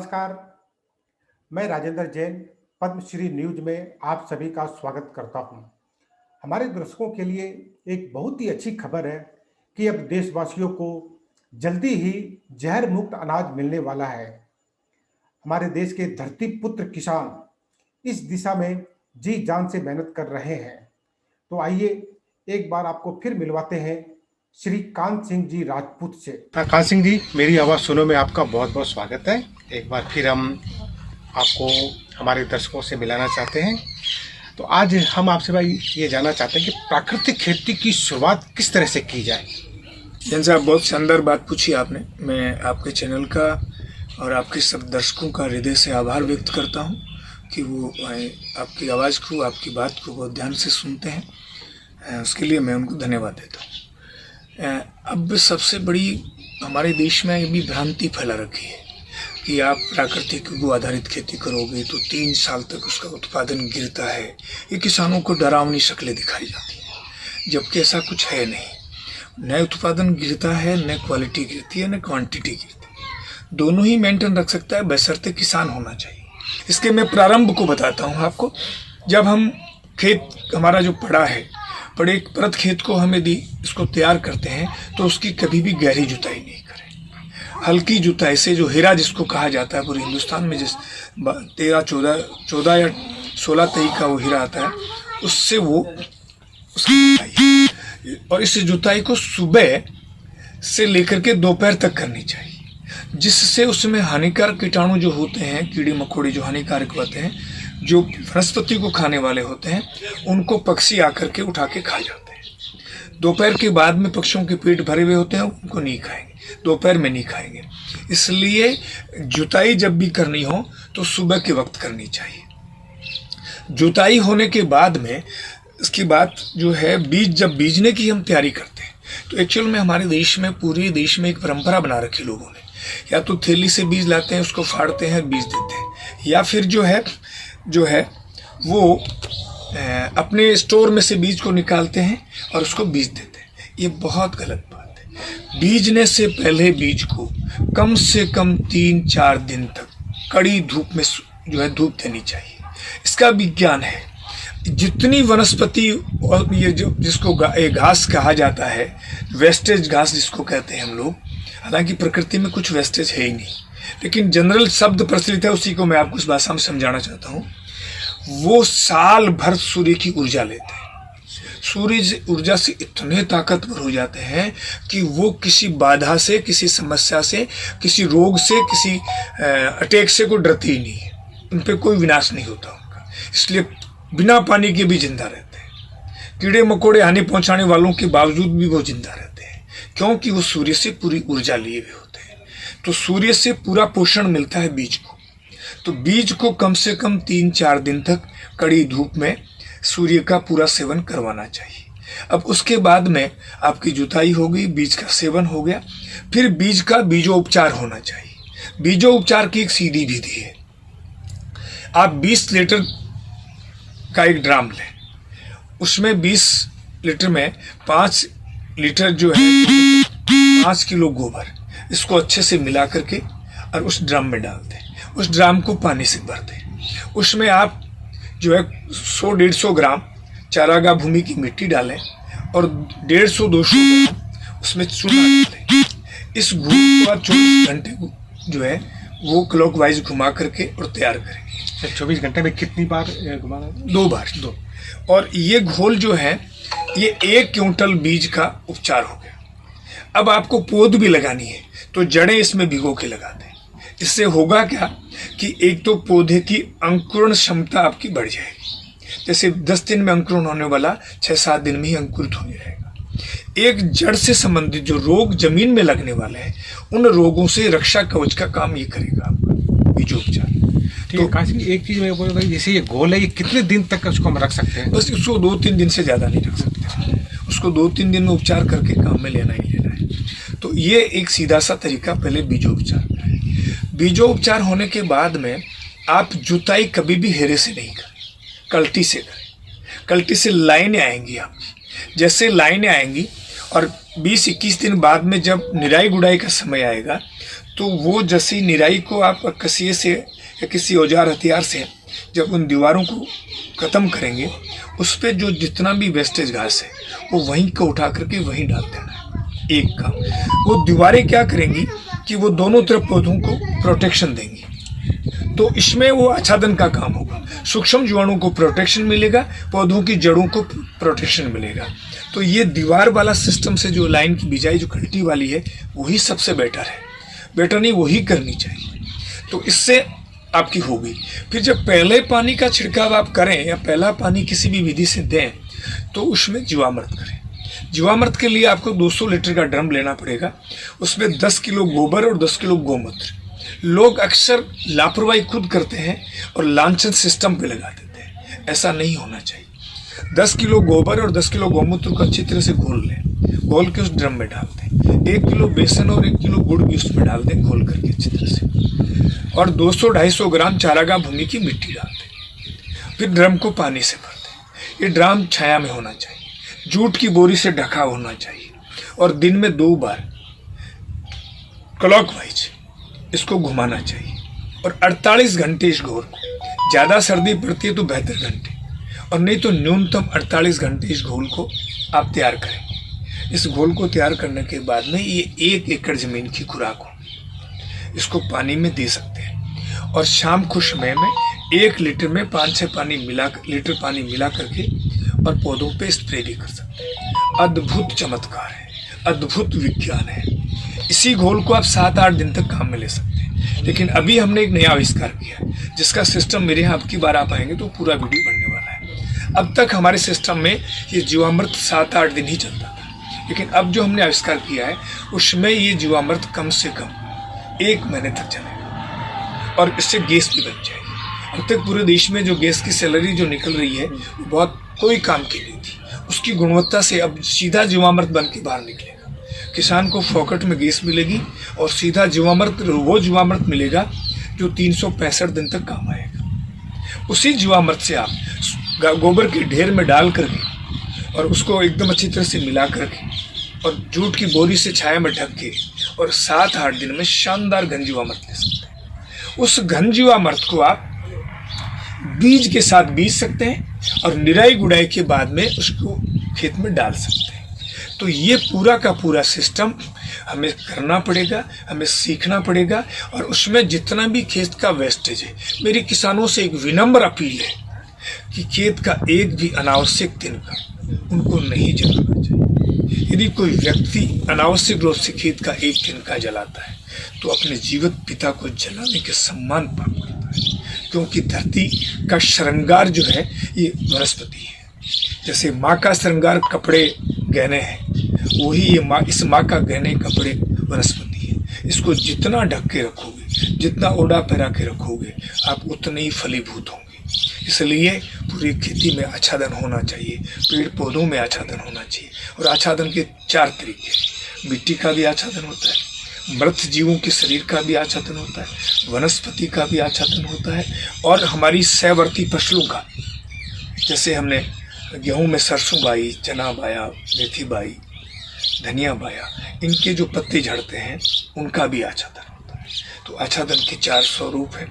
नमस्कार, मैं राजेंद्र जैन पद्मश्री न्यूज में आप सभी का स्वागत करता हूं। हमारे दर्शकों के लिए एक बहुत ही अच्छी खबर है कि अब देशवासियों को जल्दी ही जहर मुक्त अनाज मिलने वाला है। हमारे देश के धरती पुत्र किसान इस दिशा में जी जान से मेहनत कर रहे हैं। तो आइए एक बार आपको फिर मिलवाते हैं श्री कांत सिंह जी राजपूत से। कांत सिंह जी, मेरी आवाज़ सुनो में आपका बहुत बहुत स्वागत है। एक बार फिर हम आपको हमारे दर्शकों से मिलाना चाहते हैं। तो आज हम आपसे भाई ये जानना चाहते हैं कि प्राकृतिक खेती की शुरुआत किस तरह से की जाए। जैन साहब, बहुत शानदार बात पूछी आपने। मैं आपके चैनल का और आपके सब दर्शकों का हृदय से आभार व्यक्त करता हूँ कि वो आपकी आवाज़ को, आपकी बात को बहुत ध्यान से सुनते हैं। उसके लिए मैं उनको धन्यवाद देता हूँ। अब सबसे बड़ी हमारे देश में ये भी भ्रांति फैला रखी है कि आप प्राकृतिक को आधारित खेती करोगे तो 3 साल तक उसका उत्पादन गिरता है। ये किसानों को डरावनी शक्लें दिखाई जाती हैं, जबकि ऐसा कुछ है नहीं। न उत्पादन गिरता है, न क्वालिटी गिरती है, न क्वांटिटी गिरती है। दोनों ही मेंटेन रख सकता है, बशर्ते किसान होना चाहिए। इसके मैं प्रारंभ को बताता हूँ आपको। जब हम खेत हमारा जो पड़े परत खेत को हमें दी, इसको तैयार करते हैं तो उसकी कभी भी गहरी जुताई नहीं करें। हल्की जुताई से, जो हीरा जिसको कहा जाता है पूरे हिंदुस्तान में, जिस 13, 14 या 16 तई का वो हीरा आता है, उससे वो उसकी जुताई, और इस जुताई को सुबह से लेकर के दोपहर तक करनी चाहिए, जिससे उसमें हानिकारक कीटाणु जो होते हैं, कीड़े मकोड़े जो हानिकारक होते हैं, जो वनस्पति को खाने वाले होते हैं, उनको पक्षी आकर के उठा के खा जाते हैं। दोपहर के बाद में पक्षियों के पेट भरे हुए होते हैं, उनको नहीं खाएंगे, दोपहर में नहीं खाएंगे। इसलिए जुताई जब भी करनी हो तो सुबह के वक्त करनी चाहिए। जुताई होने के बाद में इसकी बात जो है, जब बीजने की हम तैयारी करते हैं तो एक्चुअल में हमारे देश में, पूरे देश में एक परंपरा बना रखी लोगों ने। या तो थैली से बीज लाते हैं, उसको फाड़ते हैं, बीज देते हैं, या फिर जो है वो अपने स्टोर में से बीज को निकालते हैं और उसको बीज देते हैं। ये बहुत गलत बात है। बीजने से पहले बीज को कम से कम 3-4 दिन तक कड़ी धूप में जो है धूप देनी चाहिए। इसका विज्ञान है। जितनी वनस्पति, और ये जो जिसको घास कहा जाता है, वेस्टेज घास जिसको कहते हैं हम लोग, हालांकि प्रकृति में कुछ वेस्टेज है ही नहीं, लेकिन जनरल शब्द प्रचलित है, उसी को मैं आपको इस भाषा में समझाना चाहता हूँ। वो साल भर सूर्य की ऊर्जा लेते हैं। सूर्य ऊर्जा से इतने ताकतवर हो जाते हैं कि वो किसी बाधा से, किसी समस्या से, किसी रोग से, किसी अटैक से को डरती ही नहीं है। उन पर कोई विनाश नहीं होता उनका। इसलिए बिना पानी के भी जिंदा रहते हैं। कीड़े मकोड़े हानि पहुंचाने वालों के बावजूद भी वो जिंदा रहते हैं, क्योंकि वो सूर्य से पूरी ऊर्जा लिए हुए होते हैं। तो सूर्य से पूरा पोषण मिलता है बीज को। तो बीज को कम से कम 3-4 दिन तक कड़ी धूप में सूर्य का पूरा सेवन करवाना चाहिए। अब उसके बाद में आपकी जुताई हो गई, बीज का सेवन हो गया, फिर बीज का बीजोपचार होना चाहिए। बीजोपचार की एक सीधी विधि है। आप 20 लीटर का एक ड्राम लें, उसमें 20 लीटर में 5 लीटर जो है 5 किलो गोबर, इसको अच्छे से मिला करके और उस ड्रम में डाल दें। उस ड्राम को पानी से भर दें। उसमें आप जो है 100-150 ग्राम चारागाह भूमि की मिट्टी डालें और 150-200 ग्राम उसमें चूना डालें। इस घूम को आप 24 घंटे जो है वो क्लॉकवाइज घुमा करके और तैयार करेंगे। 24 घंटे में कितनी बार घुमाना? 2 बार। और ये घोल जो है, ये 1 क्विंटल बीज का उपचार हो गया। अब आपको पौध भी लगानी है तो जड़ें इसमें भिगो के लगा दें। इससे होगा क्या कि एक तो पौधे की अंकुरण क्षमता आपकी बढ़ जाएगी। जैसे 10 दिन में अंकुरण होने वाला 6-7 दिन में ही अंकुरित हो जाएगा। एक जड़ से संबंधित जो रोग जमीन में लगने वाले हैं, उन रोगों से रक्षा कवच का काम ये करेगा आपका बीजोपचार। ठीक है काशी, एक चीज़ मैं बोल रहा हूँ, जैसे ये घोल है, ये कितने दिन तक उसको हम रख सकते हैं? बस उसको 2-3 दिन से ज़्यादा नहीं रख सकते। उसको 2-3 दिन में उपचार करके काम में लेना ही लेना है। तो ये एक सीधा सा तरीका पहले बीजोपचार का है। बीजोपचार होने के बाद में आप जुताई कभी भी हेरे से नहीं करें, कल्टी से करें। कल्टी से लाइनें आएंगी आपकी। जैसे लाइनें आएंगी और 20-21 दिन बाद में जब निराई गुड़ाई का समय आएगा तो वो जैसी निराई को आप कसिए से या किसी औजार हथियार से जब उन दीवारों को ख़त्म करेंगे, उस पर जो जितना भी वेस्टेज घास है वो वहीं को उठा करके वहीं डाल देना है। एक काम वो दीवारें क्या करेंगी कि वो दोनों तरफ पौधों को प्रोटेक्शन देंगी। तो इसमें वो आच्छादन का काम होगा, सूक्ष्म जीवाणुओं को प्रोटेक्शन मिलेगा, पौधों की जड़ों को प्रोटेक्शन मिलेगा। तो ये दीवार वाला सिस्टम से जो लाइन की बिजाई जो कल्टी वाली है वही सबसे बेटर है, बेटर नहीं वही करनी चाहिए। तो इससे आपकी होगी। फिर जब पहले पानी का छिड़काव आप करें या पहला पानी किसी भी विधि से दें तो उसमें जीवामृत करें। जीवामृत के लिए आपको 200 लीटर का ड्रम लेना पड़ेगा, उसमें 10 किलो गोबर और 10 किलो गोमूत्र। लोग अक्सर लापरवाही खुद करते हैं और लांछन सिस्टम पे लगा देते हैं, ऐसा नहीं होना चाहिए। 10 किलो गोबर और 10 किलो गोमूत्र को अच्छी तरह से घोल लें, घोल के उस ड्रम में डाल दें। 1 किलो बेसन और 1 किलो गुड़ भी उसमें डाल दें घोल करके अच्छी तरह से, और 200-250 ग्राम चारागाह भूमि की मिट्टी डाल दें। फिर ड्रम को पानी से भर दें। ये ड्रम छाया में होना चाहिए, जूट की बोरी से ढका होना चाहिए, और दिन में 2 बार क्लॉकवाइज इसको घुमाना चाहिए, और 48 घंटे इस घोल को, ज़्यादा सर्दी पड़ती है तो 72 घंटे, और नहीं तो न्यूनतम 48 घंटे इस घोल को आप तैयार करेंगे। इस घोल को तैयार करने के बाद में ये 1 एकड़ ज़मीन की खुराक हो, इसको पानी में दे सकते हैं। और शाम को समय में 1 लीटर में 5-6 लीटर पानी मिला करके और पौधों पे स्प्रे भी कर सकते हैं। अद्भुत चमत्कार है, अद्भुत विज्ञान है। इसी घोल को आप 7-8 दिन तक काम में ले सकते हैं। लेकिन अभी हमने एक नया आविष्कार किया है जिसका सिस्टम मेरे यहाँ अब की बार आप आएंगे तो पूरा वीडियो बनने वाला है। अब तक हमारे सिस्टम में ये जीवामृत 7-8 दिन ही चलता था, लेकिन अब जो हमने आविष्कार किया है उसमें ये जीवामृत कम से कम 1 महीने तक चलेगा, और इससे गैस भी बन जाएगी। अब तक पूरे देश में जो गैस की सैलरी जो निकल रही है वो बहुत कोई काम की नहीं थी, उसकी गुणवत्ता से अब सीधा जीवामृत बन के बाहर निकलेगा। किसान को फोकट में गैस मिलेगी और सीधा जीवामृत, वो जीवामृत मिलेगा जो 365 दिन तक काम आएगा। उसी जीवामृत से आप गोबर के ढेर में डाल करके और उसको एकदम अच्छी तरह से मिला करके और जूट की बोरी से छाया में ढक के और 7-8 दिन में शानदार घन जीवामृत ले सकते हैं। उस घन जीवामृत को आप बीज के साथ बीज सकते हैं और निराई गुड़ाई के बाद में उसको खेत में डाल सकते हैं। तो ये पूरा का पूरा सिस्टम हमें करना पड़ेगा, हमें सीखना पड़ेगा, और उसमें जितना भी खेत का वेस्टेज है, मेरी किसानों से एक विनम्र अपील है कि खेत का एक भी अनावश्यक तिनका उनको नहीं जलाना चाहिए। यदि कोई व्यक्ति अनावश्यक रूप से खेत का एक तिनका जलाता है तो अपने जीवित पिता को जलाने के सम्मान पाप करता है, क्योंकि धरती का श्रृंगार जो है ये वनस्पति है। जैसे माँ का श्रृंगार कपड़े गहने हैं, वही ये इस माँ का गहने कपड़े वनस्पति है। इसको जितना ढक के रखोगे, जितना ओढ़ा पहरा के रखोगे, आप उतने ही फलीभूत होंगे। इसलिए पूरी खेती में आच्छादन होना चाहिए, पेड़ पौधों में आच्छादन होना चाहिए। और आच्छादन के 4 तरीके, मिट्टी का भी आच्छादन होता है, मृत जीवों के शरीर का भी आच्छादन होता है, वनस्पति का भी आच्छादन होता है, और हमारी सहवर्ती फसलों का, जैसे हमने गेहूं में सरसों बाई, चना बाया, मेथी बाई, धनिया बाया, इनके जो पत्ते झड़ते हैं उनका भी आच्छादन होता है। तो आच्छादन के 4 स्वरूप हैं,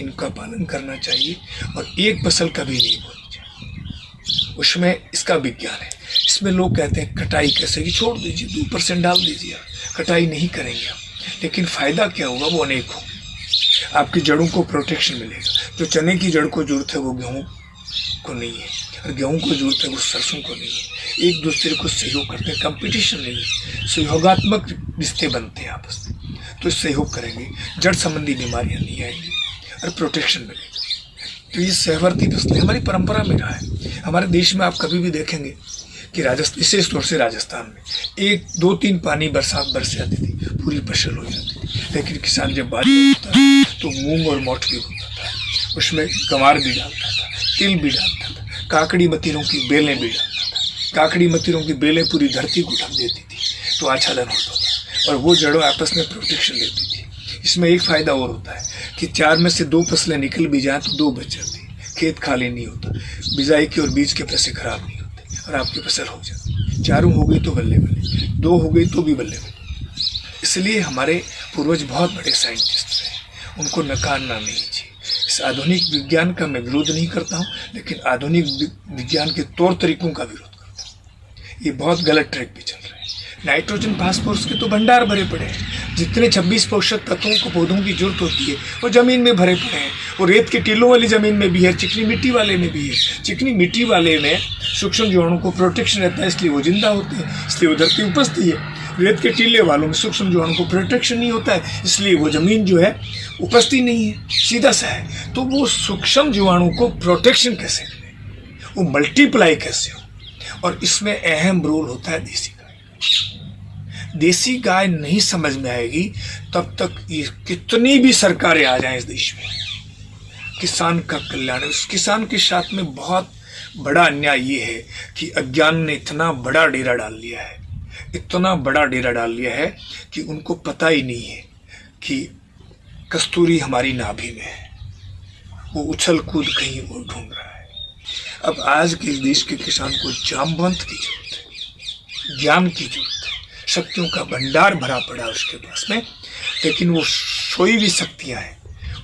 इनका पालन करना चाहिए, और एक फसल कभी नहीं बोनी चाहिए। उसमें इसका विज्ञान है। इसमें लोग कहते हैं कटाई कैसे, कि छोड़ दीजिए, 2% डाल दीजिए, कटाई नहीं करेंगे आप, लेकिन फ़ायदा क्या होगा वो अनेक होगा। आपकी जड़ों को प्रोटेक्शन मिलेगा। जो चने की जड़ को जरूरत है वो गेहूँ को नहीं है, और गेहूँ को जरूरत है वो सरसों को नहीं है। एक दूसरे को सहयोग करते हैं, कंपटीशन नहीं है, सहयोगात्मक रिश्ते बनते हैं आपस में। तो सहयोग करेंगे, जड़ संबंधी बीमारियां नहीं आएंगी और प्रोटेक्शन मिलेगा। तो ये सहवर्ती फसलें हमारी परंपरा में रहा है। हमारे देश में आप कभी भी देखेंगे कि राजस्थान, विशेष तौर से राजस्थान में 1, 2, 3 पानी बरसात बरस जाती थी, पूरी फसल हो जाती थी। लेकिन किसान जब बारिश होता है तो मूंग और मोठ भी होता था, उसमें गंवार भी डालता था, तिल भी डालता था, काकड़ी मतीरों की बेलें भी डालता था। काकड़ी मतीरों की बेलें पूरी धरती को ढक देती थी, तो आच्छादन होता था, और वो जड़ों आपस में प्रोटेक्शन देती थी। इसमें एक फ़ायदा और होता है कि 4 में से 2 फसलें निकल भी जाएँ तो 2 बच जाती, खेत खाली नहीं होता, बिजाई के और बीज के पैसे खराब नहीं होते, और आपकी फसल हो जाती। 4 हो गई तो बल्ले बल्ले, 2 हो गई तो भी बल्ले बल्ले। इसलिए हमारे पूर्वज बहुत बड़े साइंटिस्ट रहे, उनको नकारना नहीं चाहिए। इस आधुनिक विज्ञान का मैं विरोध नहीं करता हूँ, लेकिन आधुनिक विज्ञान के तौर तरीकों का विरोध करता हूँ। ये बहुत गलत ट्रैक पे चल रहे हैं। नाइट्रोजन फास्फोरस के तो भंडार भरे पड़े हैं। जितने 26 पोषक तत्वों को पौधों की जरूरत होती है वो जमीन में भरे पड़े हैं। और रेत के टीलों वाली जमीन में भी है, चिकनी मिट्टी वाले में भी है। चिकनी मिट्टी वाले में सूक्ष्म जीवाणु को प्रोटेक्शन रहता है, इसलिए वो जिंदा होते हैं, इसलिए वो धरती उपजती है। रेत के टीले वालों में सूक्ष्म जीवाणु को प्रोटेक्शन नहीं होता है, इसलिए वो जमीन जो है उपजती नहीं है, सीधा सा है। तो वो सूक्ष्म जीवाणु को प्रोटेक्शन कैसे करें, वो मल्टीप्लाई कैसे हो, और इसमें अहम रोल होता है देसी गाय। देसी गाय नहीं समझ में आएगी तब तक ये कितनी भी सरकारें आ जाएं इस देश में, किसान का कल्याण। उस किसान के साथ में बहुत बड़ा अन्याय ये है कि अज्ञान ने इतना बड़ा डेरा डाल लिया है, इतना बड़ा डेरा डाल लिया है कि उनको पता ही नहीं है कि कस्तूरी हमारी नाभि में है। वो उछल कूद कहीं और ढूंढ रहा है। अब आज के इस देश के किसान को जामवंत की जरूरत है, ज्ञान की जरूरत है। शक्तियों का भंडार भरा पड़ा उसके पास में, लेकिन वो सोई भी शक्तियां हैं,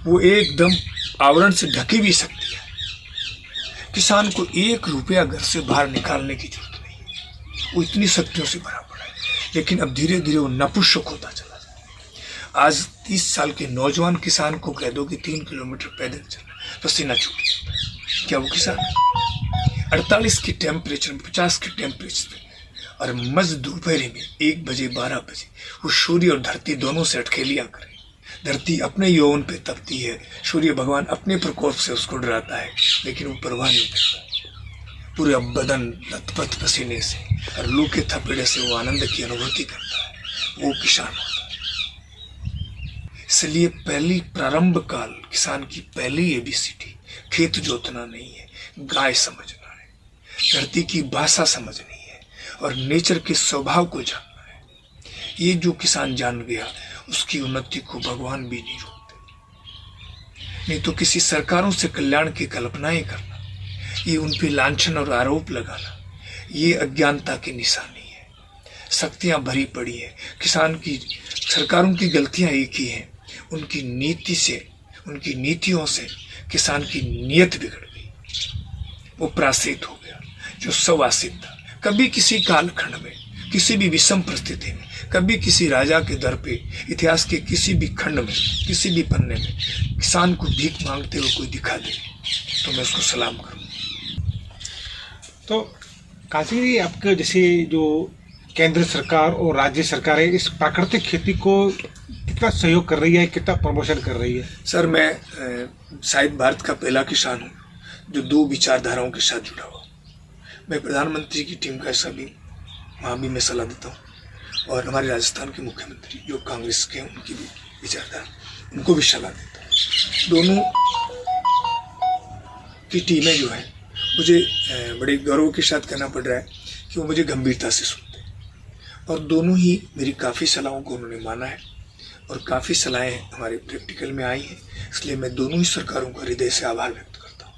वो एकदम आवरण से ढकी भी शक्तियां हैं। किसान को 1 रुपया घर से बाहर निकालने की जरूरत नहीं है, वो इतनी शक्तियों से भरा पड़ा है। लेकिन अब धीरे धीरे वो नपुंसक होता चला जाए। आज 30 साल के नौजवान किसान को कह दो कि 3 किलोमीटर पैदल चलना, पसीना छूट जाता है। क्या वो किसान 48 के टेम्परेचर में, 50 के टेम्परेचर में, और मज दोपहर में 1 बजे 12 बजे वो सूर्य और धरती दोनों से अटखेलियां करे। धरती अपने यौवन पे तपती है, सूर्य भगवान अपने प्रकोप से उसको डराता है, लेकिन वो परवाह नहीं करता। पूरा बदन लथपथ पसीने से और लू के थपेड़े से वो आनंद की अनुभूति करता है। वो किसान होता है। इसलिए पहली प्रारंभ काल किसान की पहली ABCD खेत जोतना नहीं है, गाय समझना है, धरती की भाषा समझनी है और नेचर के स्वभाव को जानना है। ये जो किसान जान गया उसकी उन्नति को भगवान भी नहीं रोकते। नहीं तो किसी सरकारों से कल्याण की कल्पनाएं करना, ये उन पे लांछन और आरोप लगाना, ये अज्ञानता की निशानी है। शक्तियां भरी पड़ी है। किसान की, सरकारों की गलतियां एक ही हैं, उनकी नीति से, उनकी नीतियों से किसान की नीयत बिगड़ गई। वो प्रासित हो गया जो सवासित था। कभी किसी कालखंड में, किसी भी विषम परिस्थिति में, कभी किसी राजा के दर पे, इतिहास के किसी भी खंड में, किसी भी पन्ने में किसान को भीख मांगते हुए कोई दिखा दे तो मैं उसको सलाम करूँ। तो काशी जी, आपके जैसे जो केंद्र सरकार और राज्य सरकारें इस प्राकृतिक खेती को कितना सहयोग कर रही है, कितना प्रमोशन कर रही है? सर, मैं शायद भारत का पहला किसान हूँ जो 2 विचारधाराओं के साथ जुड़ा हुआ। मैं प्रधानमंत्री की टीम का हिस्सा भी, वहाँ भी मैं सलाह देता हूँ, और हमारे राजस्थान के मुख्यमंत्री जो कांग्रेस के हैं उनकी भी विचारधारा, उनको भी सलाह देता हूँ। दोनों की टीमें जो है, मुझे बड़े गौरव के साथ कहना पड़ रहा है कि वो मुझे गंभीरता से सुनते हैं, और दोनों ही मेरी काफ़ी सलाहों को उन्होंने माना है और काफ़ी सलाहें हमारे प्रैक्टिकल में आई हैं। इसलिए मैं दोनों ही सरकारों का हृदय से आभार व्यक्त करता हूँ।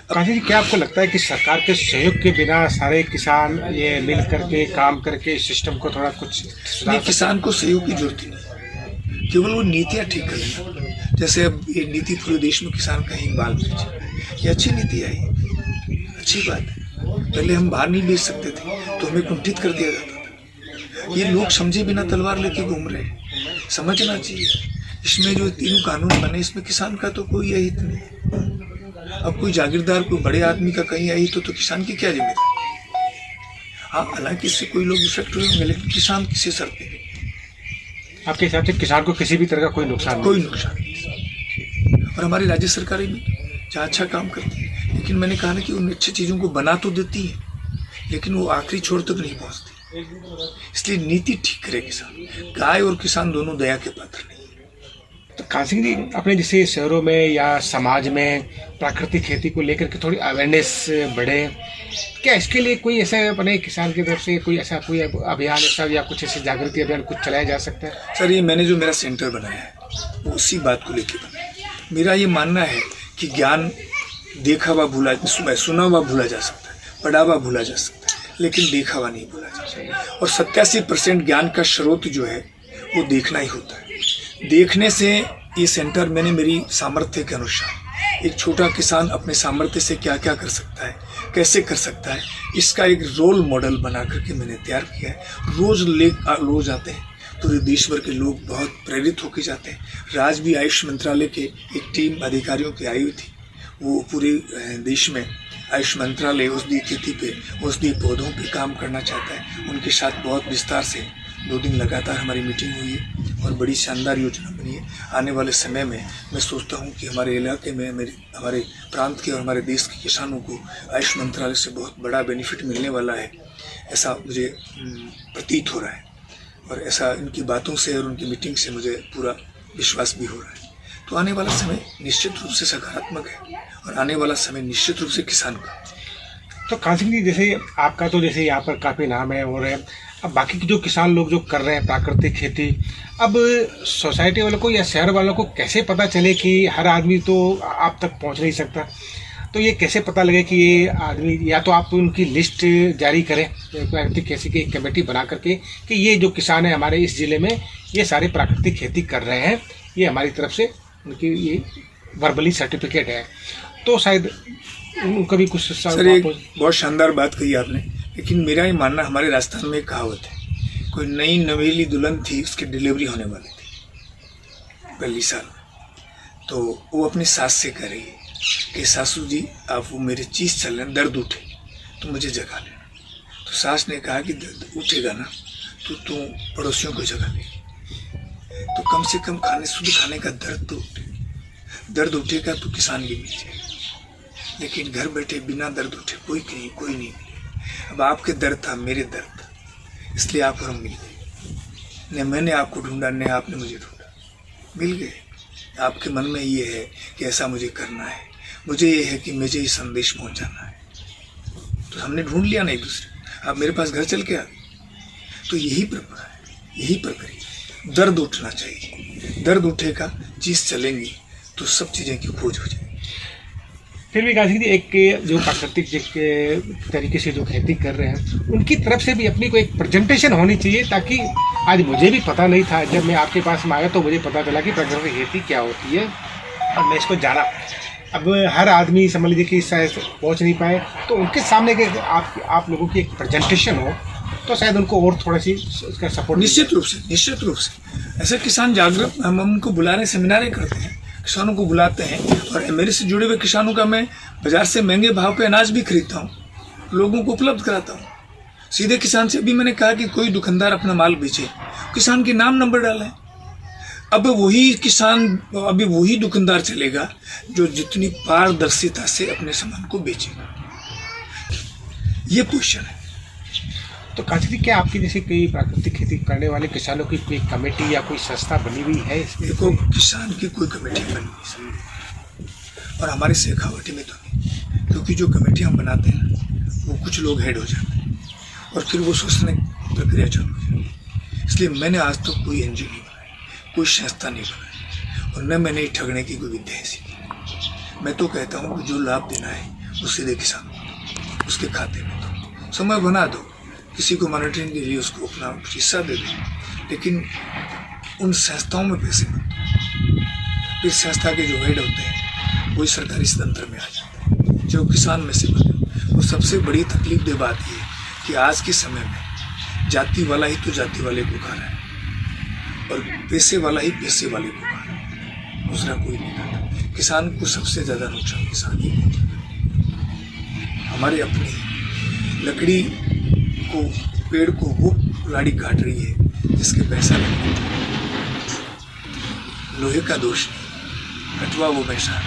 काशी जी, क्या आपको लगता है कि सरकार के सहयोग के बिना सारे किसान ये मिल करके काम करके सिस्टम को थोड़ा कुछ नहीं, किसान को सहयोग की जरूरत ही नहीं, केवल वो नीतियाँ ठीक करना। जैसे अब ये नीति पूरे देश में किसान का ही बाल बेचे, ये अच्छी नीति आई, अच्छी बात है। पहले हम बाहर नहीं बेच सकते थे तो हमें कुंठित कर दिया जाता था। ये लोग समझे बिना तलवार लेके घूम रहे हैं, समझना चाहिए। इसमें जो 3 कानून बने, इसमें किसान का तो कोई अहित नहीं है। अब कोई जागीरदार, कोई बड़े आदमी का कहीं अहित हो तो किसान की क्या जिम्मेदारी? हाँ, हालांकि इससे कोई लोग इफेक्ट हुए होंगे, लेकिन किसान किसी सर पे नहीं। आपके हिसाब से किसान को किसी भी तरह का कोई नुकसान नहीं। और हमारी राज्य सरकारें भी जहाँ अच्छा काम करती है, लेकिन मैंने कहा ना कि उन अच्छी चीज़ों को बना तो देती है, लेकिन वो आखिरी छोर तक नहीं पहुँचती। इसलिए नीति ठीक करे किसान। गाय और किसान दोनों दया के पात्र नहीं। तो काशी जी, अपने जैसे शहरों में या समाज में प्राकृतिक खेती को लेकर के थोड़ी अवेयरनेस बढ़े, क्या इसके लिए कोई ऐसा अपने किसान की तरफ से कोई ऐसा कोई अभियान ऐसा या कुछ ऐसे जागृति अभियान कुछ चलाया जा सकता है? सर, ये मैंने जो मेरा सेंटर बनाया है वो उसी बात को लेकर बनाया है। मेरा ये मानना है कि ज्ञान देखा हुआ भूला, सुना हुआ भूला जा सकता है, पढ़ा हुआ भूला जा सकता है, लेकिन देखा हुआ नहीं भूला जा सकता। और 87% ज्ञान का स्रोत जो है वो देखना ही होता है। देखने से ये सेंटर मैंने मेरी सामर्थ्य के अनुसार एक छोटा किसान अपने सामर्थ्य से क्या क्या कर सकता है, कैसे कर सकता है, इसका एक रोल मॉडल बना करके मैंने तैयार किया है। रोज आते हैं, पूरे देश भर के लोग बहुत प्रेरित होकर जाते हैं। आज भी आयुष मंत्रालय के एक टीम अधिकारियों की आई हुई थी, वो पूरे देश में आयुष मंत्रालय औषधि खेती पे, औषधि पौधों पे काम करना चाहता है। उनके साथ बहुत विस्तार से 2 दिन लगातार हमारी मीटिंग हुई है और बड़ी शानदार योजना बनी है। आने वाले समय में मैं सोचता हूँ कि हमारे इलाके में हमारे प्रांत के और हमारे देश के किसानों को आयुष मंत्रालय से बहुत बड़ा बेनिफिट मिलने वाला है, ऐसा मुझे प्रतीत हो रहा है। और ऐसा इनकी बातों से और उनकी मीटिंग से मुझे पूरा विश्वास भी हो रहा है। तो आने वाला समय निश्चित रूप से सकारात्मक है और आने वाला समय निश्चित रूप से किसान का। तो कासिम जी, जैसे आपका तो जैसे यहाँ पर काफ़ी नाम है, और अब बाकी के जो किसान लोग जो कर रहे हैं प्राकृतिक खेती, अब सोसाइटी वालों को या शहर वालों को कैसे पता चले कि हर आदमी तो आप तक पहुँच नहीं सकता, तो ये कैसे पता लगे कि ये आदमी, या तो आप उनकी लिस्ट जारी करें प्राकृतिक खेती की एक कमेटी बना करके कि ये जो किसान है हमारे इस ज़िले में ये सारे प्राकृतिक खेती कर रहे हैं, ये हमारी तरफ से उनकी ये वर्बली सर्टिफिकेट है, तो शायद उनका भी कुछ। सर, एक बहुत शानदार बात कही आपने, लेकिन मेरा ये मानना, हमारे राजस्थान में एक कहावत है, कोई नई नवेली दुल्हन थी, उसकी डिलीवरी होने वाली थी पहली साल, तो वो अपनी सास से कह रही है कि सासू जी आप वो मेरे चीज चल रहे, दर्द उठे तो मुझे जगा लेना। तो सास ने कहा कि दर्द उठेगा ना तो तू पड़ोसियों को जगा ले, तो कम से कम शुद्ध खाने का दर्द तो उठे, दर्द उठेगा तो किसान भी मिल जाएगा। लेकिन घर बैठे बिना दर्द उठे कोई नहीं मिले। अब आपके दर्द था, मेरे दर्द था, इसलिए आप और हम मिल गए। न मैंने आपको ढूंढा, न आपने मुझे ढूंढा, मिल गए। आपके मन में ये है कि ऐसा मुझे करना है, मुझे ये है कि मुझे ये संदेश पहुंचाना है, तो हमने ढूंढ लिया ना एक दूसरे। आप मेरे पास घर चल के आ गए, तो यही प्रक्रिया है, यही प्रक्रिया। दर्द उठना चाहिए, दर्द उठेगा, चीज़ चलेंगी तो सब चीज़ें की खोज हो जाएगी। फिर भी काशी जी, एक जो प्राकृतिक तरीके से जो खेती कर रहे हैं उनकी तरफ से भी अपनी को एक प्रेजेंटेशन होनी चाहिए, ताकि आज मुझे भी पता नहीं था, जब मैं आपके पास में आया तो मुझे पता चला कि प्राकृतिक खेती क्या होती है और मैं इसको जाना। अब हर आदमी समझ लीजिए कि शायद पहुँच नहीं पाए, तो उनके सामने के आप लोगों की एक प्रेजेंटेशन हो तो शायद उनको और थोड़ा सी उसका सपोर्ट। निश्चित रूप से ऐसे किसान जागरूक, हम उनको बुला रहे, सेमिनारें करते हैं, किसानों को बुलाते हैं, और मेरे से जुड़े हुए किसानों का मैं बाजार से महंगे भाव पे अनाज भी खरीदता हूँ, लोगों को उपलब्ध कराता हूँ। सीधे किसान से भी मैंने कहा कि कोई दुकानदार अपना माल बेचे, किसान के नाम नंबर डालें। अब वही दुकानदार चलेगा जो जितनी पारदर्शिता से अपने सामान को बेचेगा। ये पोजीशन है। तो काशी जी, क्या आपकी जैसे कोई प्राकृतिक खेती करने वाले किसानों की कोई कमेटी या कोई संस्था बनी हुई है इसमें? देखो, किसान की कोई कमेटी बनी नहीं, और हमारे शेखावटी में तो नहीं, क्योंकि जो कमेटी हम बनाते हैं वो कुछ लोग हेड हो जाते हैं और फिर वो सोचने की प्रक्रिया चालू हो जाती है। इसलिए मैंने आज तक तो कोई NGO नहीं बनाई, कोई संस्था नहीं बनाई, और न मैंने ठगने की कोई विद्या सीखी। मैं तो कहता हूँ कि जो लाभ देना है वो सीधे किसान को, उसके खाते में दो, समय बना दो, किसी को मॉनिटरिंग के लिए उसको अपना हिस्सा दे दो, लेकिन उन संस्थाओं में पैसे मत दो। इस संस्था के जो हेड होते हैं वही सरकारी तंत्र में आ जाते हैं, जो किसान में से बने। वो सबसे बड़ी तकलीफ दे बात ये है कि आज के समय में जाति वाला ही तो जाति वाले को खा रहा है, और पैसे वाला ही पैसे वाले को खा रहा है, दूसरा कोई नहीं खाता। किसान को सबसे ज़्यादा नुकसान किसान ही होता है। हमारे अपनी लकड़ी को, पेड़ को वो लाड़ी काट रही है जिसके पैसा नहीं, लोहे का दोष नहीं, कटवा वो पैसा।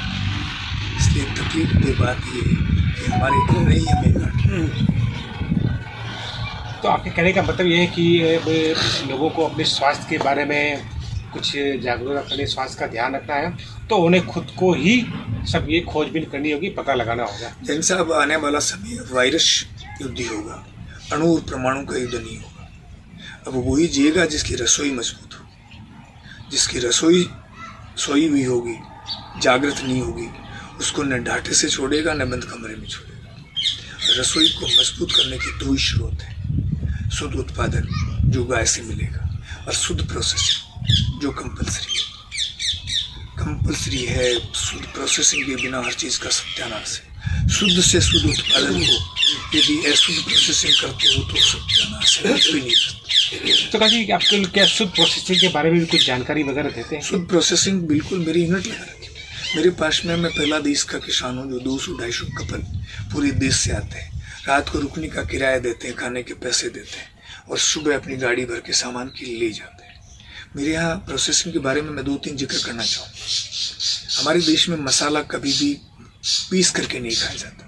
इसलिए तकलीफ की बात ये है कि हमारे नहीं हमें काट। तो आपके कहने का मतलब ये है कि लोगों को अपने स्वास्थ्य के बारे में कुछ जागरूकता करनी, स्वास्थ्य का ध्यान रखना है, तो उन्हें खुद को ही सब ये खोजबीन करनी होगी, पता लगाना होगा। जैसा अब आने वाला समय वायरस युद्ध ही होगा, अणु और परमाणु का युद्ध नहीं होगा। अब वही जिएगा जिसकी रसोई मजबूत हो, जिसकी रसोई सोई हुई होगी, जागृत नहीं होगी, उसको न ढाटे से छोड़ेगा न बंद कमरे में छोड़ेगा। रसोई को मजबूत करने की 2 ही स्रोत है, शुद्ध उत्पादन जो गाय से मिलेगा और शुद्ध प्रोसेसिंग। जो कंपलसरी है। शुद्ध प्रोसेसिंग के बिना हर चीज़ का सत्यानाश है। शुद्ध से शुद्ध उत्पादन को यदि अशुद्ध प्रोसेसिंग करते हो तो सत्यानाश है, कुछ भी नहीं करते। तो काजी आपके क्या शुद्ध प्रोसेसिंग के बारे में भी कुछ जानकारी वगैरह देते हैं? शुद्ध प्रोसेसिंग बिल्कुल मेरी यूनिट लगा रखी है मेरे पास में। मैं पहला देश का किसान हूँ जो 200-250 कपल पूरे देश से आते हैं, रात को रुकने का किराया देते हैं, खाने के पैसे देते हैं और सुबह अपनी गाड़ी भर के सामान के लिए ले जाते हैं। मेरे यहाँ प्रोसेसिंग के बारे में मैं 2-3 जिक्र करना चाहूँगा। हमारे देश में मसाला कभी भी पीस करके नहीं खाया जाता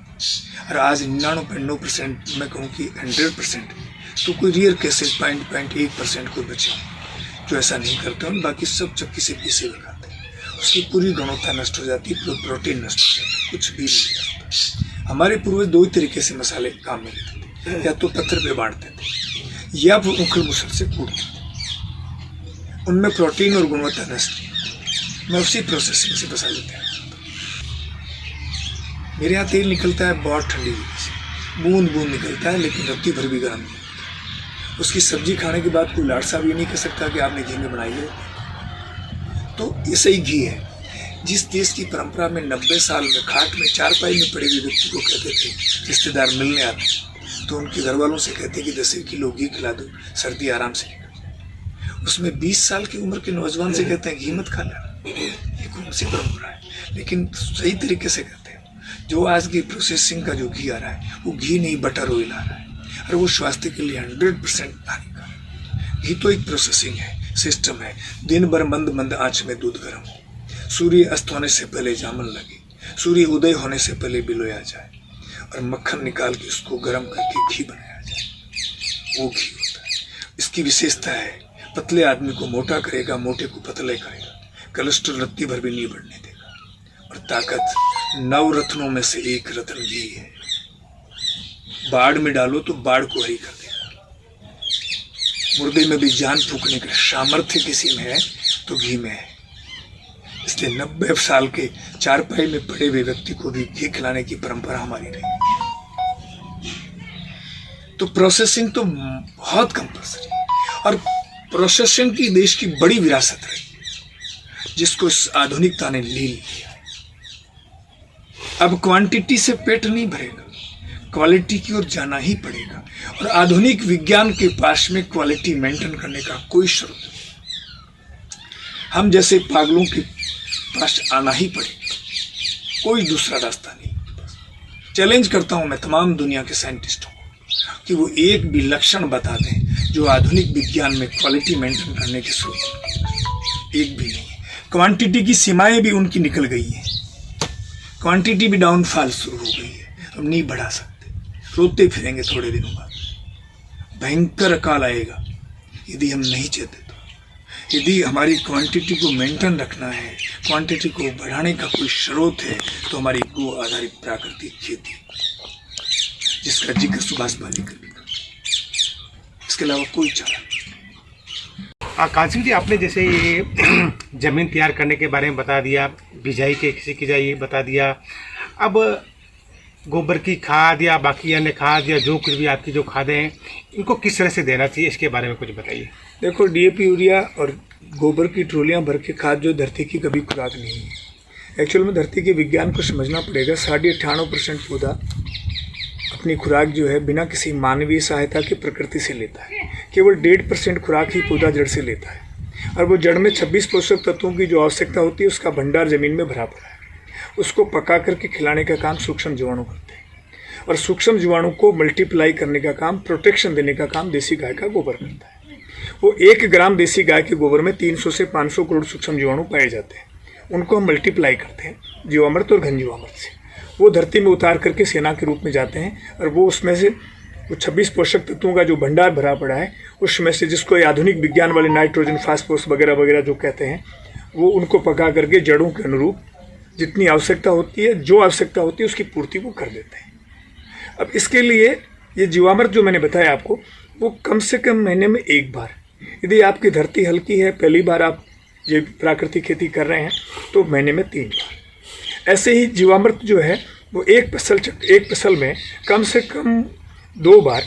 और आज 99.9% मैं कहूँ कि 100% तो कोई रियर केसेस 0.1% कोई बचे जो ऐसा नहीं करते हैं। बाकी सब चक्की से पीसे हुए खाते हैं, उसकी पूरी गुणवत्ता नष्ट हो जाती है, प्रोटीन नष्ट हो जाता है, कुछ भी नहीं करता। हमारे पूर्वज 2 ही तरीके से मसाले काम में लेते थे, या तो पत्थर पे बांटते थे या वो उखड़ मुसल से कूटते थे। उनमें प्रोटीन और गुणवत्ता नष्ट थी। मैं उसी प्रोसेसिंग से मसाले तैयार करता हूँ। मेरे यहाँ तेल निकलता है बहुत ठंडी जगह से, बूंद बूंद निकलता है, लेकिन रत्ती भर भी गर्म नहीं होता। उसकी सब्जी खाने के बाद कोई लाड साहब ये नहीं कह सकता कि आपने घी में बनाई है। तो ऐसा ही घी है। जिस देश की परंपरा में 90 साल में खाट में चारपाई में पड़े हुए व्यक्ति को कहते थे रिश्तेदार मिलने आते तो उनके घर वालों से कहते कि 10 किलो घी खिला दो, सर्दी आराम से निकल जाए। उसमें 20 साल की उम्र के नौजवान से कहते हैं घी मत खा लेना। ये कौन सी परंपरा है? लेकिन सही तरीके से कहते हैं जो आज की प्रोसेसिंग का जो घी आ रहा है वो घी नहीं, बटर ऑयल आ रहा है और वो स्वास्थ्य के लिए 100% हानिकारक। घी तो एक प्रोसेसिंग है, सिस्टम है। दिन भर मंद मंद आंच में दूध गर्म हो, सूर्य अस्त होने से पहले जामन लगे, सूर्य उदय होने से पहले बिलोया जाए और मक्खन निकाल के उसको गर्म करके घी बनाया जाए, वो घी होता है। इसकी विशेषता है पतले आदमी को मोटा करेगा, मोटे को पतले करेगा, कोलेस्ट्रॉल रत्ती भर भी नहीं बढ़ने देगा और ताकत 9 रत्नों में से एक रत्न घी है। बाढ़ में डालो तो बाढ़ को हरी कर देगा। मुर्दे में भी जान फूकने का सामर्थ्य किसी में है तो घी में है। इसलिए 90 साल के चारपाई में पड़े हुए व्यक्ति को भी घी खिलाने की परंपरा हमारी रही। तो प्रोसेसिंग तो बहुत कंपल्सरी है और प्रोसेसिंग की देश की बड़ी विरासत रही जिसको इस आधुनिकता ने ले लिया। अब क्वांटिटी से पेट नहीं भरेगा, क्वालिटी की ओर जाना ही पड़ेगा और आधुनिक विज्ञान के पास में क्वालिटी मेंटेन करने का कोई स्रोत नहीं। हम जैसे पागलों के पास आना ही पड़ेगा, कोई दूसरा रास्ता नहीं। चैलेंज करता हूं मैं तमाम दुनिया के साइंटिस्टों को कि वो एक भी लक्षण बता दें जो आधुनिक विज्ञान में क्वालिटी मेंटेन करने के स्रोत। एक भी नहीं। क्वांटिटी की सीमाएं भी उनकी निकल गई हैं, क्वांटिटी भी डाउनफॉल शुरू हो गई है। हम नहीं बढ़ा सकते, रोते फिरेंगे थोड़े दिनों बाद। भयंकर अकाल आएगा यदि हम नहीं चाहते। यदि हमारी क्वांटिटी को मेंटेन रखना है, क्वांटिटी को बढ़ाने का कोई स्रोत है तो हमारी गो आधारित प्राकृतिक खेती, जिसका जिक्र सुभाष पालेकर ने किया। इसके अलावा कोई चारा नहीं। कासिम जी, आपने जैसे ये जमीन तैयार करने के बारे में बता दिया, बिजाई के किसी की जाए बता दिया। अब गोबर की खाद या बाकी अन्य खाद या जो कुछ भी आपकी जो खादें हैं इनको किस तरह से देना चाहिए, इसके बारे में कुछ बताइए। देखो, डीएपी, यूरिया और गोबर की ट्रोलियां भर के खाद जो धरती की कभी खुराक नहीं है। एक्चुअल में धरती के विज्ञान को समझना पड़ेगा। 98% पौधा अपनी खुराक जो है बिना किसी मानवीय सहायता के प्रकृति से लेता है। केवल 1.5% खुराक ही पौधा जड़ से लेता है और वो जड़ में 26 पोषक तत्वों की जो आवश्यकता होती है उसका भंडार जमीन में भरा पड़ा है। उसको पका करके खिलाने का काम सूक्ष्म जीवाणु करते हैं और सूक्ष्म जीवाणु को मल्टीप्लाई करने का काम, प्रोटेक्शन देने का काम देसी गाय का गोबर करता है। वो 1 ग्राम देसी गाय के गोबर में 300 से 500 करोड़ सूक्ष्म जीवाणु पाए जाते हैं। उनको हम मल्टीप्लाई करते हैं जीवामृत और घन जीवामृत से। वो धरती में उतार करके सेना के रूप में जाते हैं और वो उसमें से वो 26 पोषक तत्वों का जो भंडार भरा पड़ा है उसमें से, जिसको आधुनिक विज्ञान वाले नाइट्रोजन, फास्फोरस वगैरह वगैरह जो कहते हैं, वो उनको पका करके जड़ों के अनुरूप जितनी आवश्यकता होती है, जो आवश्यकता होती है उसकी पूर्ति वो कर देते हैं। अब इसके लिए ये जीवामृत जो मैंने बताया आपको, वो कम से कम महीने में 1 बार, यदि आपकी धरती हल्की है, पहली बार आप ये प्राकृतिक खेती कर रहे हैं तो महीने में 3 बार। ऐसे ही जीवामृत जो है वो एक फसल में कम से कम 2 बार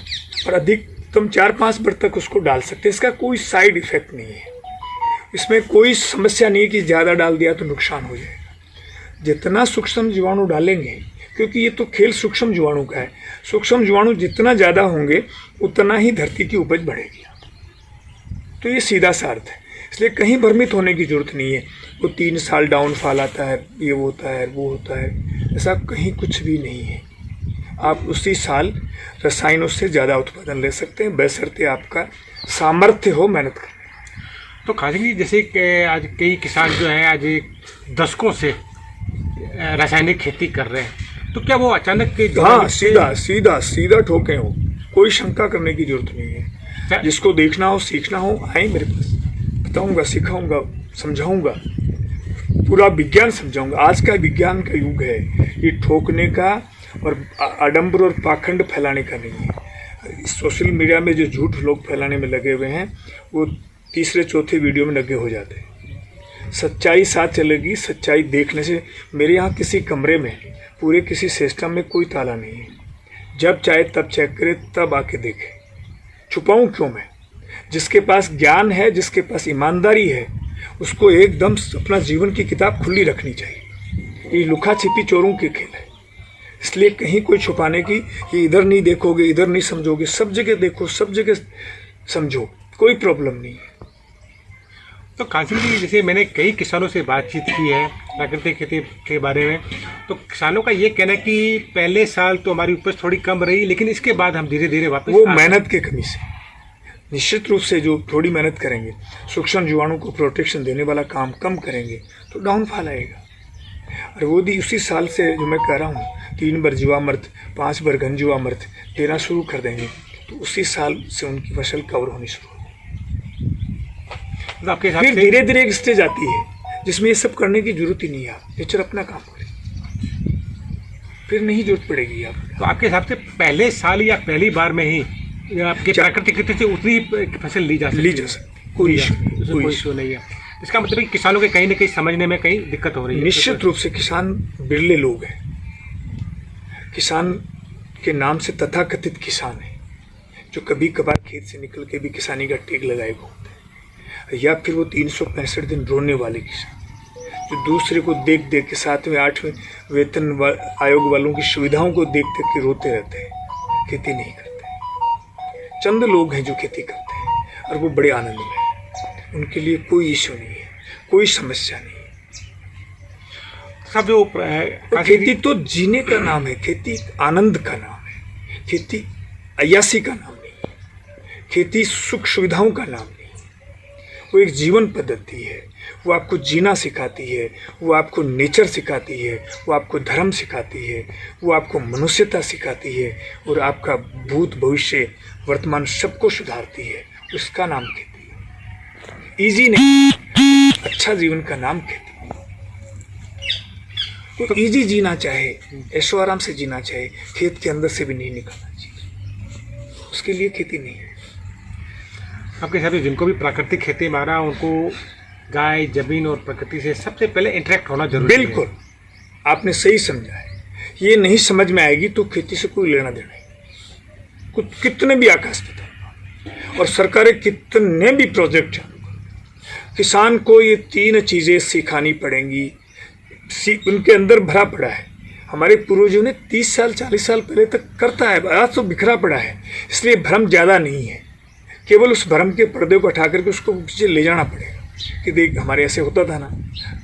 और अधिकतम 4-5 बार तक उसको डाल सकते हैं। इसका कोई साइड इफेक्ट नहीं है। इसमें कोई समस्या नहीं कि ज़्यादा डाल दिया तो नुकसान हो जाएगा। जितना सूक्ष्म जीवाणु डालेंगे, क्योंकि ये तो खेल सूक्ष्म जीवाणु का है, सूक्ष्म जीवाणु जितना ज़्यादा होंगे उतना ही धरती की उपज बढ़ेगी। तो ये सीधा सा अर्थ है, इसलिए कहीं भ्रमित होने की जरूरत नहीं है। वो 3 साल डाउनफॉल आता है, ये होता है, वो होता है, ऐसा कहीं कुछ भी नहीं है। आप उसी साल रसायनों से ज़्यादा उत्पादन ले सकते हैं, बशर्ते आपका सामर्थ्य हो मेहनत करने। तो खासिक जी, जैसे कि आज कई किसान जो हैं आज दशकों से रासायनिक खेती कर रहे हैं, तो क्या वो अचानक के हाँ, सीधा ठोके हो, कोई शंका करने की जरूरत नहीं है। जिसको देखना हो, सीखना हो, आए मेरे पास, बताऊंगा, सिखाऊंगा, समझाऊंगा, पूरा विज्ञान समझाऊंगा। आज का विज्ञान का युग है, ये ठोकने का और आडंबर और पाखंड फैलाने का नहीं है। सोशल मीडिया में जो झूठ लोग फैलाने में लगे हुए हैं, वो तीसरे चौथे वीडियो में लगे हो जाते हैं। सच्चाई साथ चलेगी, सच्चाई देखने से। मेरे यहाँ किसी कमरे में, पूरे किसी सिस्टम में कोई ताला नहीं है। जब चाहे तब चेक करे, तब आके देखे। छुपाऊं क्यों मैं? जिसके पास ज्ञान है, जिसके पास ईमानदारी है, उसको एकदम अपना जीवन की किताब खुली रखनी चाहिए। ये लुका छिपी चोरों के खेल है, इसलिए कहीं कोई छुपाने की कि इधर नहीं देखोगे, इधर नहीं समझोगे, सब जगह देखो, सब जगह समझो, कोई प्रॉब्लम नहीं है। तो कासिम जी, जैसे मैंने कई किसानों से बातचीत की है प्राकृतिक खेती के बारे में, तो किसानों का ये कहना है कि पहले साल तो हमारी उपज थोड़ी कम रही, लेकिन इसके बाद हम धीरे धीरे वापस वो मेहनत की कमी से, निश्चित रूप से जो थोड़ी मेहनत करेंगे, सूक्ष्म जीवाणु को प्रोटेक्शन देने वाला काम कम करेंगे, तो डाउनफॉल आएगा। और वो भी उसी साल से जो मैं कह रहा हूँ, 3 बार जीवामृत, 5 बार घन जीवामृत देना शुरू कर देंगे, तो उसी साल से उनकी फसल कवर होनी शुरू होगी। तो आपके हिसाब फिर से धीरे धीरे एक स्टेज आती है जिसमें ये सब करने की जरूरत ही नहीं है। आप नेचर अपना काम करे, फिर नहीं जरूरत पड़ेगी आप। तो आपके हिसाब से पहले साल या पहली बार में ही आपके प्राकृतिक खेती से उतनी फसल ली जा सकती है, कोई इशू नहीं है। इसका मतलब है कि किसानों के कहीं ना कहीं समझने में कहीं दिक्कत हो रही है। निश्चित रूप से किसान बिरले लोग हैं। किसान के नाम से तथाकथित किसान है, जो कभी कभार खेत से निकल के भी किसानी का टेक लगाए घूमते हैं, या फिर वो 365 दिन रोने वाले किसान, जो दूसरे को देख देख के 7वें 8वें वेतन आयोग वालों की सुविधाओं को देख देख के रोते रहते हैं, खेती नहीं करते। चंद लोग हैं जो खेती करते हैं और वो बड़े आनंद में हैं। उनके लिए कोई इशू नहीं है, कोई समस्या नहीं है। सब जो खेती तो जीने का नाम है, खेती आनंद का नाम है, खेती अय्यासी का नाम नहीं है, खेती सुख सुविधाओं का नाम नहीं है। वो एक जीवन पद्धति है, वो आपको जीना सिखाती है, वो आपको नेचर सिखाती है, वो आपको धर्म सिखाती है, वो आपको मनुष्यता सिखाती है, और आपका भूत भविष्य वर्तमान सबको सुधारती है। उसका नाम खेती है। इजी नहीं, अच्छा जीवन का नाम खेती। तो इजी जीना चाहे, ऐशो आराम से जीना चाहे, खेत के अंदर से भी नहीं निकलना चाहिए, उसके लिए खेती नहीं है। आपके हिसाब से जिनको भी प्राकृतिक खेती में आ रहा, उनको गाय, जमीन और प्रकृति से सबसे पहले इंटरेक्ट होना जरूरी है। बिल्कुल, आपने सही समझा है। ये नहीं समझ में आएगी तो खेती से कोई लेना देना नहीं। कुछ कितने भी आकाश पता और सरकारें कितने भी प्रोजेक्ट चालू करें, किसान को ये 3 चीज़ें सिखानी पड़ेंगी। उनके अंदर भरा पड़ा है। हमारे पूर्वजों ने 30 साल 40 साल पहले तक करता है, आज तो बिखरा पड़ा है। इसलिए भ्रम ज़्यादा नहीं है, केवल उस भ्रम के पर्दे को हटा करके उसको पीछे ले जाना पड़ेगा कि देख हमारे ऐसे होता था ना,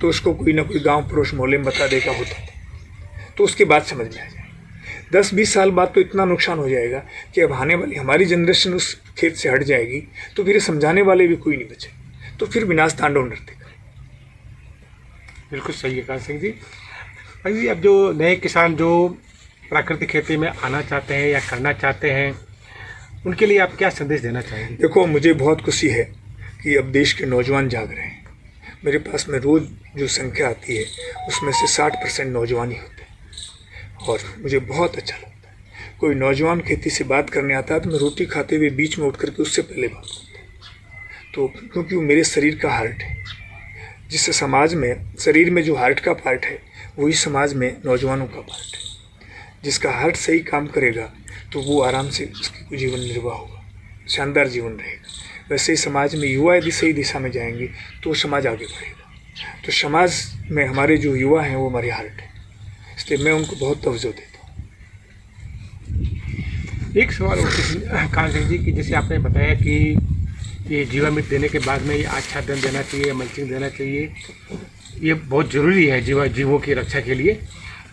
तो उसको कोई ना कोई गांव पड़ोस मोहल्ले में बता देगा होता था, तो उसके बाद समझ में आ जाए। 10-20 साल बाद तो इतना नुकसान हो जाएगा कि अब आने वाली हमारी जनरेशन उस खेत से हट जाएगी, तो फिर समझाने वाले भी कोई नहीं बचे, तो फिर विनाश तांडव नृत्य करें। बिल्कुल सही है कासिम सिंह जी। भाई जी, अब जो नए किसान जो प्राकृतिक खेती में आना चाहते हैं या करना चाहते हैं, उनके लिए आप क्या संदेश देना चाहेंगे? देखो, मुझे बहुत खुशी है कि अब देश के नौजवान जाग रहे हैं। मेरे पास में रोज़ जो संख्या आती है उसमें से 60% नौजवान ही होते हैं, और मुझे बहुत अच्छा लगता है। कोई नौजवान खेती से बात करने आता है तो मैं रोटी खाते हुए बीच में उठ करके उससे पहले बात करता हूँ, तो क्योंकि वो मेरे शरीर का हार्ट है। जिससे समाज में शरीर में जो हार्ट का पार्ट है, वही समाज में नौजवानों का पार्ट है। जिसका हार्ट सही काम करेगा तो वो आराम से उसकी जीवन निर्वाह होगा, शानदार जीवन रहेगा। वैसे ही समाज में युवा यदि सही दिशा में जाएंगे तो वो समाज आगे बढ़ेगा। तो समाज में हमारे जो युवा हैं वो हमारी हार्ट है, इसलिए मैं उनको बहुत तवज्जो देता हूँ। एक सवाल और कान सिंह जी, कि जैसे आपने बताया कि ये जीवामृत देने के बाद में ये आच्छादन देना चाहिए, मल्चिंग देना चाहिए, ये बहुत ज़रूरी है जीवों की रक्षा के लिए।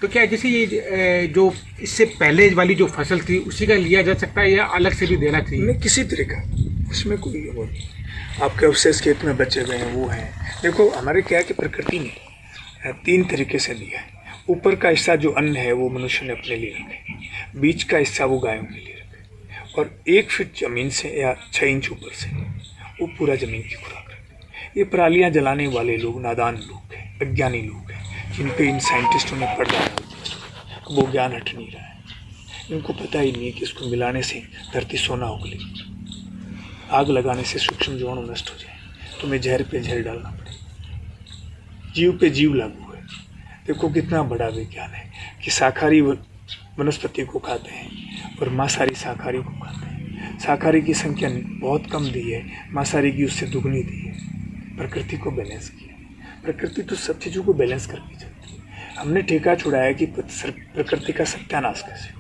तो क्या जैसे ये जो इससे पहले वाली जो फसल थी उसी का लिया जा सकता है या अलग से भी देना चाहिए? नहीं, किसी तरह का उसमें कोई वो नहीं। आपके अवशेष खेत में बचे हुए हैं वो हैं। देखो हमारे क्या है कि प्रकृति ने 3 तरीके से दिया है। ऊपर का हिस्सा जो अन्न है वो मनुष्य ने अपने लिए रखे, बीच का हिस्सा वो गायों के लिए रखे, और 1 फीट जमीन से या 6 इंच ऊपर से वो पूरा जमीन की खुराक रखे। ये परालियाँ जलाने वाले लोग नादान लोग हैं, अज्ञानी लोग हैं, जिन पे इन साइंटिस्टों ने पढ़ रहा है, वो ज्ञान हट नहीं रहा है। इनको पता ही नहीं है कि इसको मिलाने से धरती सोना उगलेगी, आग लगाने से सूक्ष्म जीवाणु नष्ट हो जाए, तुम्हें जहर पे जहर डालना पड़ेगा। जीव पे जीव लागू है। देखो कितना बड़ा विज्ञान है कि शाकाहारी वनस्पति को खाते हैं और मांसाहारी शाकाहारी को खाते हैं। शाकाहारी की संख्या बहुत कम दी है, मांसाहारी की उससे दुगनी दी है। प्रकृति को बैलेंस किया। प्रकृति तो सब चीज़ों को बैलेंस करके चलती है। हमने ठेका छुड़ाया कि प्रकृति का सत्यानाश कैसे हो।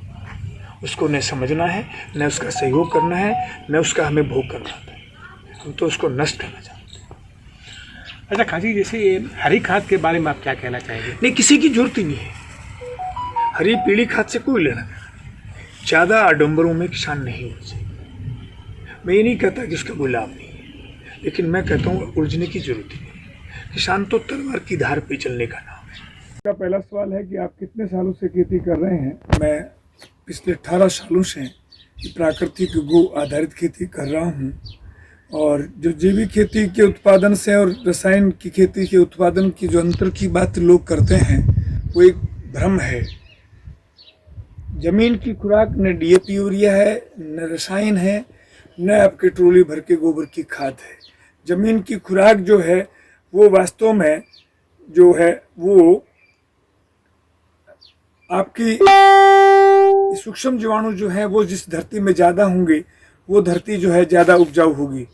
उसको न समझना है, न उसका सहयोग करना है, न उसका हमें भोग करना आता है। हम तो उसको नष्ट करना चाहते हैं। अच्छा खाजी, जैसे ये हरी खाद के बारे में आप क्या कहना चाहेंगे? नहीं, किसी की जरूरत ही नहीं है। हरी पीली खाद से कोई लेना देना। ज़्यादा आडंबरों में किसान नहीं हो चाहिए। मैं ये नहीं कहता कि उसका कोई लाभ नहीं है, लेकिन मैं कहता हूँ उलझने की जरूरत ही नहीं। किसान तो तलवार की धार पे चलने का नाम है। मेरा पहला सवाल है कि आप कितने सालों से खेती कर रहे हैं? मैं पिछले 18 सालों से प्राकृतिक गो आधारित खेती कर रहा हूँ, और जो जैविक खेती के उत्पादन से और रसायन की खेती के उत्पादन की जो अंतर की बात लोग करते हैं वो एक भ्रम है। जमीन की खुराक न डीएपी यूरिया है, न रसायन है, न आपके ट्रोली भर के गोबर की खाद है। जमीन की खुराक जो है वो वास्तव में जो है वो आपकी सूक्ष्म जीवाणु जो है वो जिस धरती में ज़्यादा होंगे वो धरती जो है ज़्यादा उपजाऊ होगी।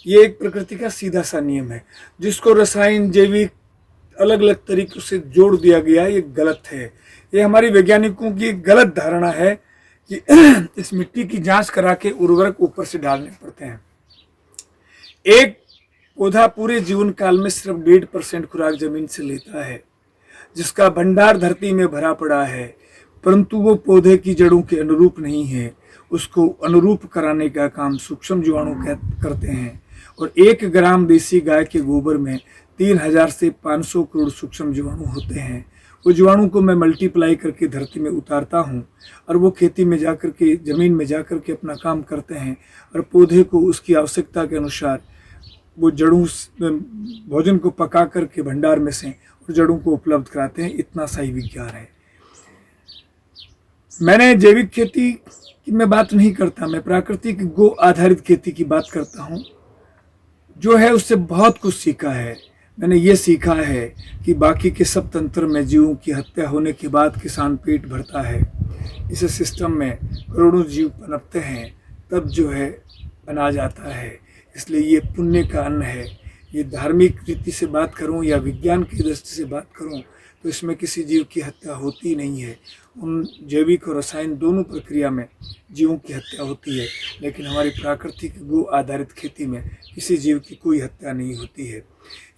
ये एक प्रकृति का सीधा सा नियम है, जिसको रसायन जैविक अलग अलग तरीकों से जोड़ दिया गया है। ये गलत है। ये हमारी वैज्ञानिकों की एक गलत धारणा है कि इस मिट्टी की जांच करा के उर्वरक ऊपर से डालने पड़ते हैं। एक पौधा पूरे जीवन काल में सिर्फ 1.5% खुराक जमीन से लेता है, जिसका भंडार धरती में भरा पड़ा है, परंतु वो पौधे की जड़ों के अनुरूप नहीं है। उसको अनुरूप कराने का काम सूक्ष्म जीवाणु करते हैं, और 1 ग्राम देसी गाय के गोबर में 3000 से 500 करोड़ सूक्ष्म जीवाणु होते हैं। वो जीवाणु को मैं मल्टीप्लाई करके धरती में उतारता हूँ, और वो खेती में जाकर के ज़मीन में जाकर के अपना काम करते हैं, और पौधे को उसकी आवश्यकता के अनुसार वो जड़ों भोजन को पका करके भंडार में से और जड़ों को उपलब्ध कराते हैं। इतना सही विज्ञान है। मैंने जैविक खेती की मैं बात नहीं करता, मैं प्राकृतिक गो आधारित खेती की बात करता हूँ, जो है उससे बहुत कुछ सीखा है। मैंने ये सीखा है कि बाकी के सब तंत्र में जीवों की हत्या होने के बाद किसान पेट भरता है। इस सिस्टम में करोड़ों जीव पनपते हैं, तब जो है अनाज आता है। इसलिए ये पुण्य का अन्न है। ये धार्मिक रीति से बात करूं या विज्ञान की दृष्टि से बात करूं तो इसमें किसी जीव की हत्या होती नहीं है। उन जैविक और रसायन दोनों प्रक्रिया में जीवों की हत्या होती है, लेकिन हमारी प्राकृतिक गो आधारित खेती में किसी जीव की कोई हत्या नहीं होती है।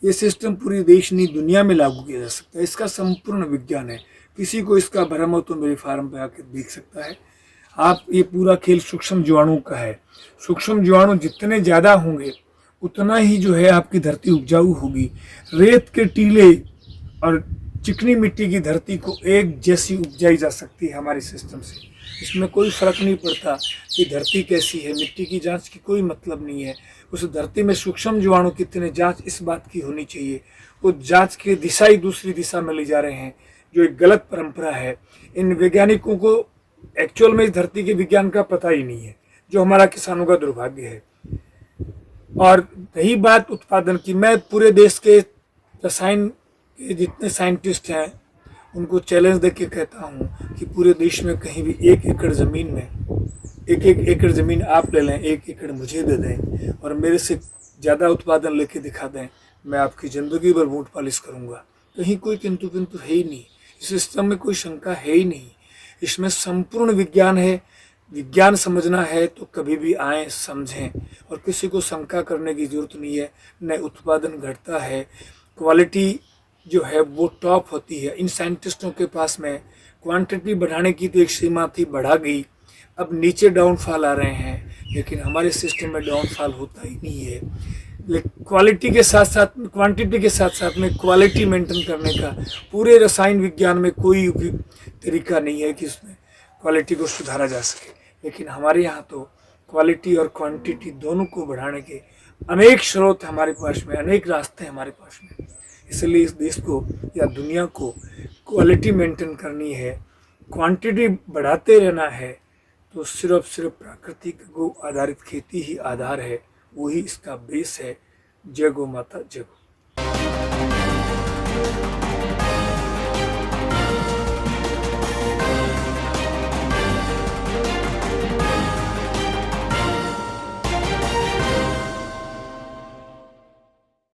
ये सिस्टम पूरी देश नहीं दुनिया में लागू किया जा सकता है। इसका संपूर्ण विज्ञान है। किसी को इसका भ्रम हो तो मेरे फार्म पे आकर देख सकता है। आप ये पूरा खेल सूक्ष्म जीवाणु का है। सूक्ष्म जीवाणु जितने ज़्यादा होंगे उतना ही जो है आपकी धरती उपजाऊ होगी। रेत के टीले और चिकनी मिट्टी की धरती को एक जैसी उपजाई जा सकती है हमारे सिस्टम से। इसमें कोई फर्क नहीं पड़ता कि धरती कैसी है। मिट्टी की जांच की कोई मतलब नहीं है। उस धरती में सूक्ष्म जीवाणु कितने जांच इस बात की होनी चाहिए। वो जांच की दिशा ही दूसरी दिशा में ले जा रहे हैं, जो एक गलत परंपरा है। इन वैज्ञानिकों को एक्चुअल में इस धरती के विज्ञान का पता ही नहीं है, जो हमारा किसानों का दुर्भाग्य है। और रही बात उत्पादन की, मैं पूरे देश के रसायन के जितने साइंटिस्ट हैं उनको चैलेंज देके कहता हूँ कि पूरे देश में कहीं भी 1 एकड़ ज़मीन में एक एक एकड़ ज़मीन आप ले लें, 1 एकड़ मुझे दे दें और मेरे से ज़्यादा उत्पादन लेके दिखा दें, मैं आपकी ज़िंदगी भर वोट पॉलिश करूँगा। कहीं कोई किंतु किंतु है ही नहीं, इस सिस्टम में कोई शंका है ही नहीं। इसमें संपूर्ण विज्ञान है। विज्ञान समझना है तो कभी भी आएँ, समझें, और किसी को शंका करने की ज़रूरत नहीं है। न उत्पादन घटता है, क्वालिटी जो है वो टॉप होती है। इन साइंटिस्टों के पास में क्वांटिटी बढ़ाने की तो एक सीमा थी, बढ़ा गई, अब नीचे डाउनफॉल आ रहे हैं, लेकिन हमारे सिस्टम में डाउनफॉल होता ही नहीं है। लेकिन क्वालिटी के साथ साथ, क्वांटिटी के साथ साथ में क्वालिटी मेंटेन करने का पूरे रसायन विज्ञान में कोई उपयुक्त तरीका नहीं है कि उसमें क्वालिटी को सुधारा जा सके। लेकिन हमारे यहाँ तो क्वालिटी और क्वांटिटी दोनों को बढ़ाने के अनेक स्रोत हमारे पास में, अनेक रास्ते हैं हमारे पास में। इसलिए इस देश को या दुनिया को क्वालिटी मेंटेन करनी है, क्वांटिटी बढ़ाते रहना है, तो सिर्फ प्राकृतिक गौ आधारित खेती ही आधार है, वही इसका बेस है। जय गौ माता, जय गौ।